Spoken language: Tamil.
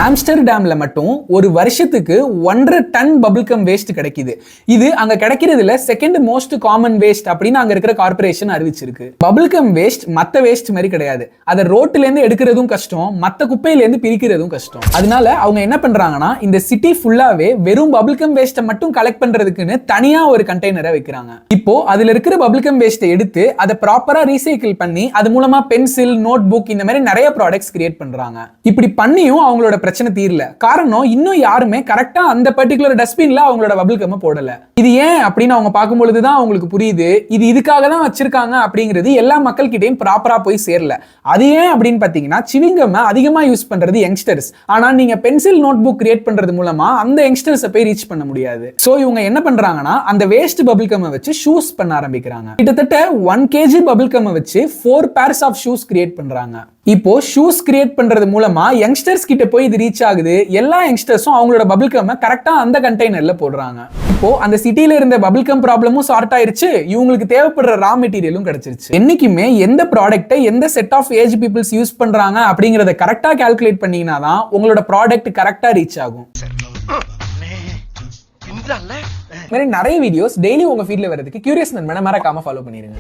ஆம்ஸ்டர்டாம்ல மட்டும் ஒரு வருஷத்துக்கு 1.5 டன் பபிள் கம் வேஸ்ட் கிடைக்குது. இது அங்க கிடைக்கிறதுல செகண்ட் மோஸ்ட் காமன் வேஸ்ட் அப்படின்னு அங்க இருக்கிற கார்பரேஷன் அறிவிச்சிருக்கு. பபிள் கம் வேஸ்ட் மத்த வேஸ்ட் மாதிரி கிடையாது. அதை ரோட்ல இருந்து எடுக்கிறதும் கஷ்டம், மத்த குப்பையில இருந்து பிரிக்கிறதும் கஷ்டம். அதனால அவங்க என்ன பண்றாங்கன்னா இந்த சிட்டி ஃபுல்லாவே வெறும் பபிள் கம் வேஸ்ட்டை மட்டும் கலெக்ட் பண்றதுக்குன்னு தனியா ஒரு கண்டெய்னரை வைக்கிறாங்க. இப்போ அதுல இருக்கிற பபிள் கம் வேஸ்ட்டை எடுத்து அதை ப்ராப்பரா ரீசைக்கிள் பண்ணி அது மூலமா பென்சில், நோட் புக் இந்த மாதிரி நிறைய ப்ராடக்ட்ஸ் கிரியேட் பண்றாங்க. இப்படி பண்ணியும் அவங்களோட பிரச்சனை தீரல. காரணம் இன்னும் யாருமே கரெக்டா அந்த பர்டிகுலர் டஸ்ட்பின்ல அவங்களோட பபிள் கம் போடல. இது ஏன் அப்படின்னு அவங்க பார்க்கும்பொழுது தான் அவங்களுக்கு புரியுது இது இதுக்காக தான் வச்சிருக்காங்க அப்படிங்கிறது எல்லா மக்கள் கிட்டையும் ப்ராப்பரா போய் சேரல. அது ஏன் அப்படின்னு பாத்தீங்கன்னா சிவிங்கம் அதிகமா யூஸ் பண்றது யங்ஸ்டர்ஸ். ஆனா நீங்க பென்சில், நோட் புக் கிரியேட் பண்றது மூலமா அந்த யங்ஸ்டர்ஸை போய் ரீச் பண்ண முடியாது. சோ இவங்க என்ன பண்றாங்கன்னா அந்த வேஸ்ட் பபிள் கம் வச்சு ஷூஸ் பண்ண ஆரம்பிக்கிறாங்க. கிட்டத்தட்ட 1 kg பபிள் கம் வச்சு 4 pairs ஆஃப் ஷூஸ் கிரியேட் பண்றாங்க. இப்போ ஷூஸ் கிரியேட் பண்றது மூலமா யங்ஸ்டர்ஸ் கிட்ட போய் இது ரீச் ஆகுது. எல்லா யங்ஸ்டர்ஸும் அவங்களோட பபிள் கம் கரெக்டா அந்த கண்டெய்னர்ல போடுறாங்க. இப்போ அந்த சிட்டில இருந்த பபிள் கம் ப்ராப்ளமும் சார்ட் ஆயிருச்சு, இவங்களுக்கு தேவைப்படுற ரா மெட்டீரியலும் கிடைச்சிருச்சு. என்னைக்குமே எந்த ப்ராடக்ட்டை எந்த set of age peoples use பண்றாங்க அப்படிங்கறத கரெக்டா கால்குலேட் பண்ணீங்கன்னா தான் உங்களோட ப்ராடக்ட் கரெக்டா ரீச் ஆகும். நிறைய வீடியோஸ் டெய்லி உங்க ஃபீல்ட்ல வரதுக்கு கியூரியஸ் நண்பனை மறக்காம ஃபாலோ பண்ணிருங்க.